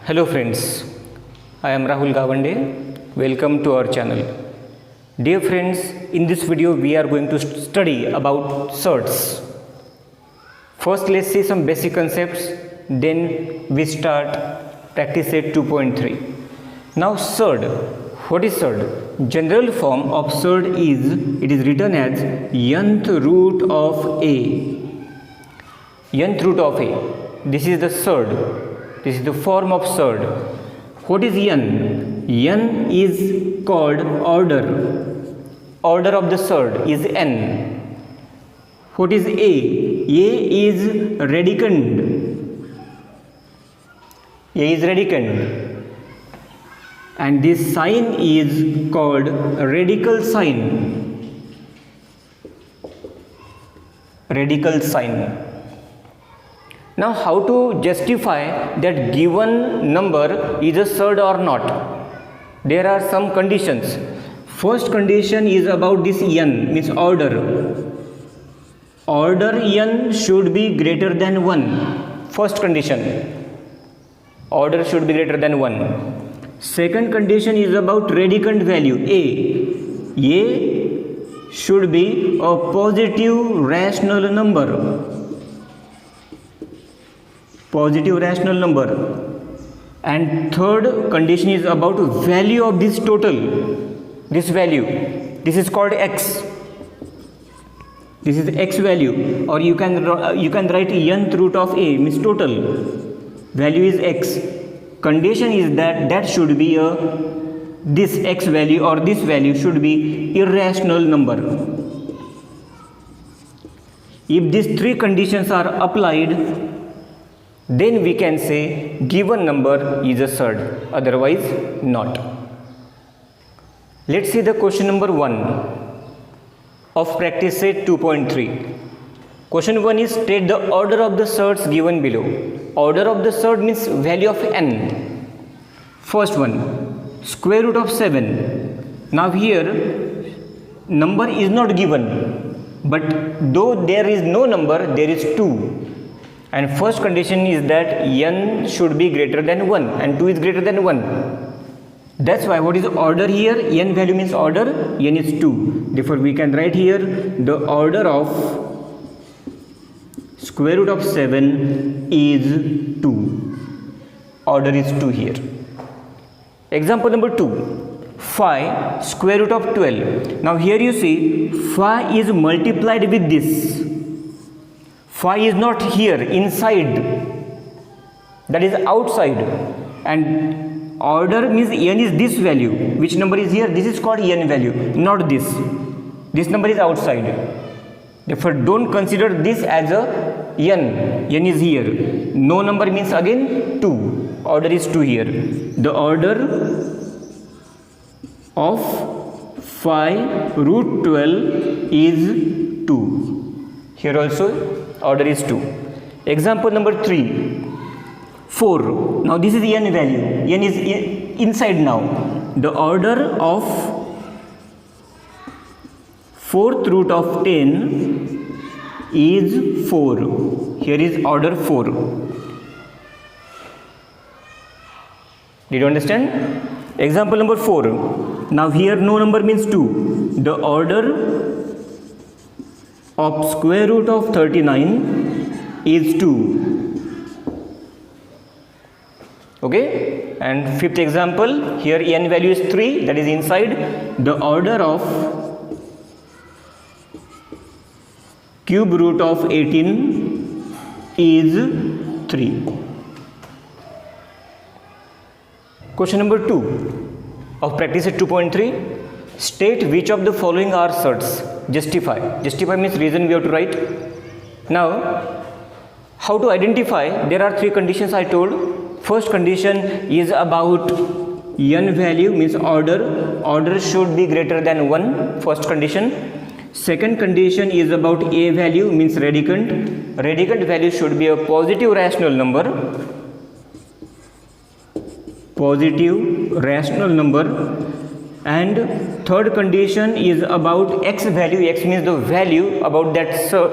Hello friends, I am Rahul Gavande. Welcome to our channel. Dear friends, in this video we are going to study about surds. First let's see some basic concepts, then we start practice set 2.3. Now surd, what is surd? General form of surd is, it is written as nth root of a. Nth root of a. This is the surd. This is the form of surd. What is n? N is called order. Order of the surd is n. What is a? A is radicand. A is radicand. And this sign is called radical sign. Radical sign. Now how to justify that given number is a surd or not? There are some conditions. First condition is about this n, means order. Order n should be greater than 1. First condition. Order should be greater than 1. Second condition is about radicand value a. A should be a positive rational number. Positive rational number. And third condition is about value of this total. This value. This is called x. This is x value, or you can write nth root of a, means total. Value is x. Condition is that should be this x value or this value should be irrational number. If these three conditions are applied, then we can say given number is a surd, otherwise not. Let's see the question number 1 of practice set 2.3. Question 1 is state the order of the surds given below. Order of the surd means value of n. First one, square root of 7. Now here number is not given, but though there is no number, there is 2. And first condition is that n should be greater than 1 and 2 is greater than 1. That's why what is order here? N value means order, n is 2. Therefore we can write here the order of square root of 7 is 2. Order is 2 here. Example number 2. Phi square root of 12. Now here you see phi is multiplied with this. Phi is not here, inside, that is outside, and order means n is this value. Which number is here? This is called n value, not this. This number is outside. Therefore, don't consider this as a n. N is here. No number means again 2. Order is 2 here. The order of phi root 12 is 2. Here also order is 2. Example number 3. 4. Now this is n value. N is inside now. The order of 4th root of 10 is 4. Here is order 4. Did you understand? Example number 4. Now here no number means 2. The order of square root of 39 is 2. Okay, and fifth example, here n value is 3, that is inside. The order of cube root of 18 is 3. Question number 2 of practice set 2.3. State which of the following are surds. Justify. Justify means reason we have to write. Now, how to identify? There are 3 conditions I told. First condition is about n value, means order. Order should be greater than 1. First condition. Second condition is about a value, means radicand. Radicand value should be a positive rational number. Positive rational number. And third condition is about x value. X means the value about that surd.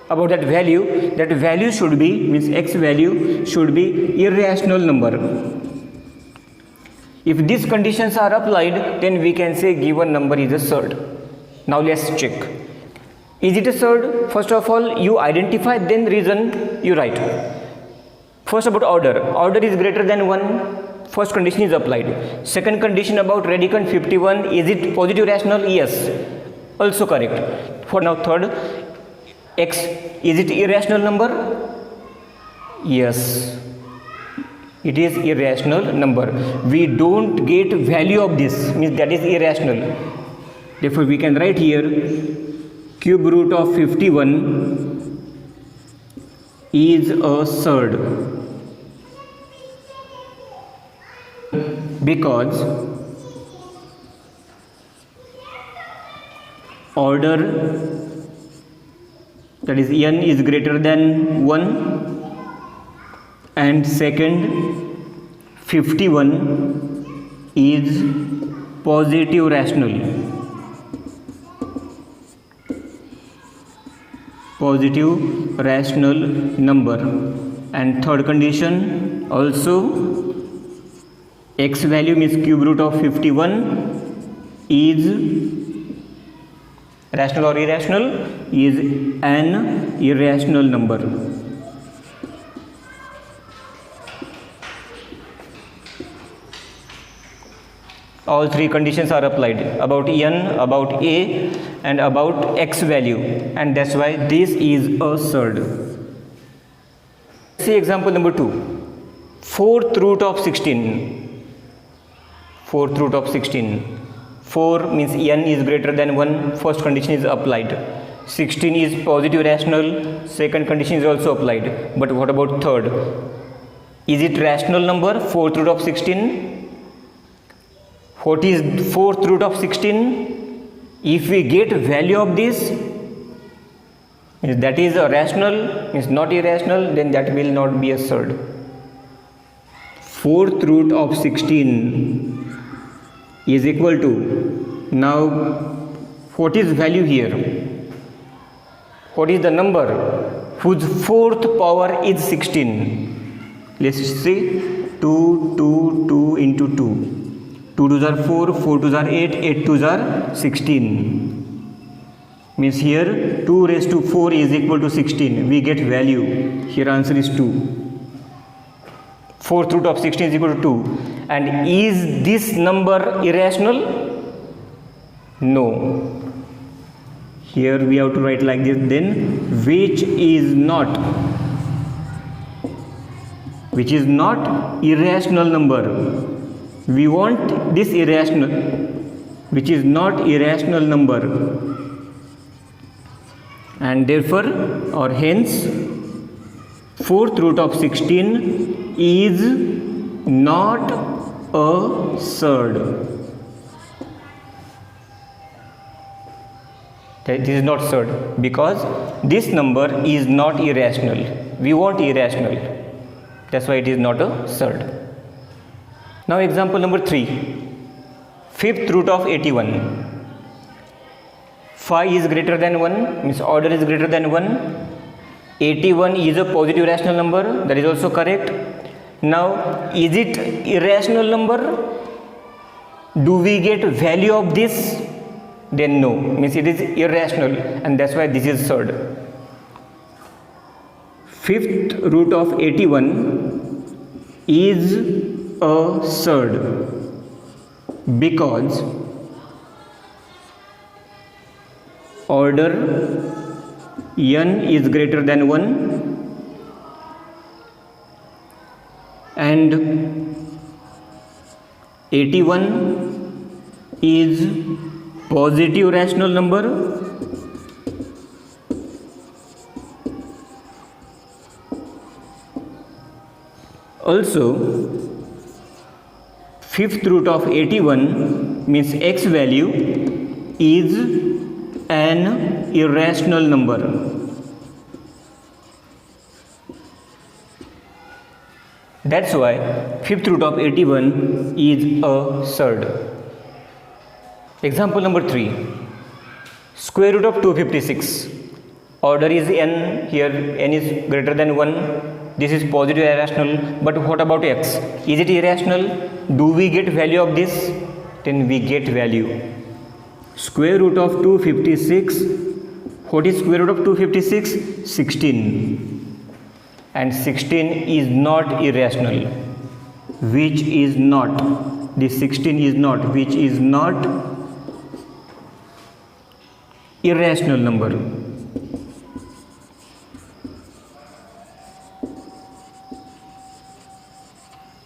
about that value should be, means x value should be irrational number. If these conditions are applied, then we can say given number is a surd. Now let's check. Is it a surd? First of all, you identify, then reason you write. First about order. Order is greater than 1. First condition is applied. Second condition about radicand 51. Is it positive rational? Yes. Also correct. For now third, x, is it irrational number? Yes. It is irrational number. We don't get value of this, means that is irrational. Therefore we can write here cube root of 51 is a surd, because order, that is n, is greater than 1, and second 51 is positive rational. Positive rational number. And third condition also, x value means cube root of 51 is rational or irrational, is an irrational number. All three conditions are applied about n, about a, and about x value, and that's why this is a surd. See example number 2. 4th root of 16. 4th root of 16. 4 means n is greater than 1. First condition is applied. 16 is positive rational. Second condition is also applied. But what about third? Is it rational number? 4th root of 16. What is 4th root of 16? If we get value of this, means that is a rational, means not irrational, then that will not be a surd. 4th root of 16 is equal to, now what is value here? What is the number whose 4th power is 16? Let's see, 2 into 2. 2 2s are 4, 4 2s are 8, 8 2s are 16. Means here 2 raised to 4 is equal to 16. We get value. Here answer is 2. 4th root of 16 is equal to 2. And is this number irrational? No. Here we have to write like this, then which is not irrational number. We want this irrational, which is not irrational number, and therefore or hence 4th root of 16 is not a surd. This is not surd because this number is not irrational. We want irrational. That's why it is not a surd. Now example number 3. 5th root of 81. 5 is greater than 1, means order is greater than 1. 81 is a positive rational number, that is also correct. Now is it irrational number? Do we get value of this? Then no, means it is irrational, and that's why this is surd. 5th root of 81 is a surd because order n is greater than 1 and 81 is positive rational number. Also 5th root of 81 means x value is an irrational number. That's why 5th root of 81 is a surd. Example number 3. Square root of 256. order is n, here n is greater than 1, this is positive irrational. But what about x? Is it irrational? Do we get value of this? Then we get value. Square root of 256, what is square root of 256? 16. And 16 is not irrational. Which is not? This 16 is not, which is not irrational number.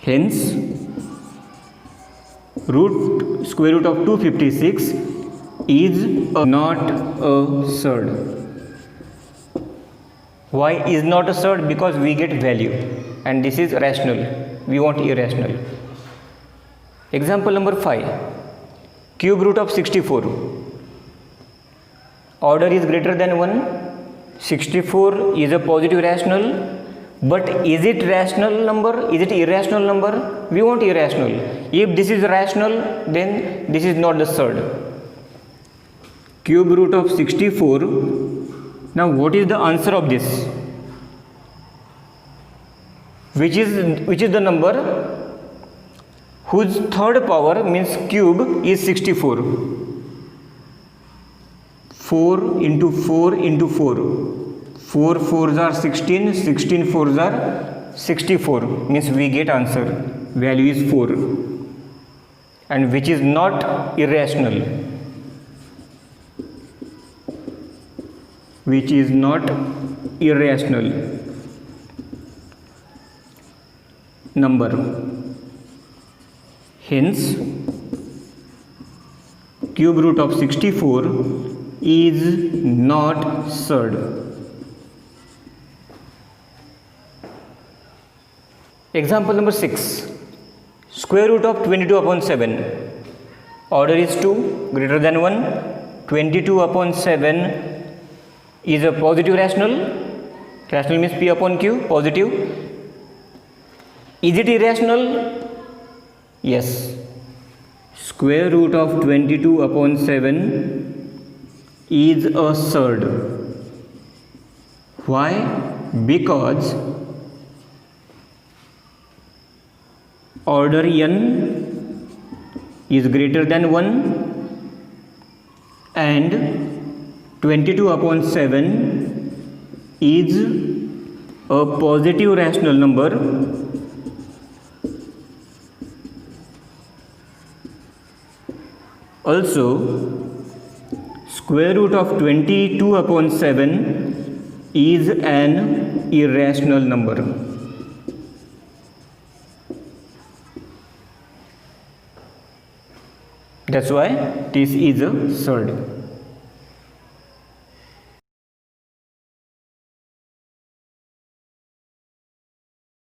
Hence, square root of 256 is not a surd. Why is not a surd? Because we get value, and this is rational. We want irrational. Example number 5. Cube root of 64. Order is greater than 1. 64 is a positive rational. But is it rational number? Is it irrational number? We want irrational. If this is rational, then this is not the surd. Cube root of 64. Now what is the answer of this? Which is the number whose third power, means cube, is 64? 4 into 4 into 4. 4 4s are 16, 16 4s are 64, means we get answer, value is 4, and which is not irrational, which is not irrational number. Hence, cube root of 64 is not surd. Example number 6. Square root of 22 upon 7. Order is 2, greater than 1. 22 upon 7 is a positive rational. Rational means P upon Q, positive. Is it irrational? Yes. Square root of 22 upon 7 is a surd. Why? Because order n is greater than 1 and 22 upon 7 is a positive rational number. Also, square root of 22 upon 7 is an irrational number. That's why this is a surd.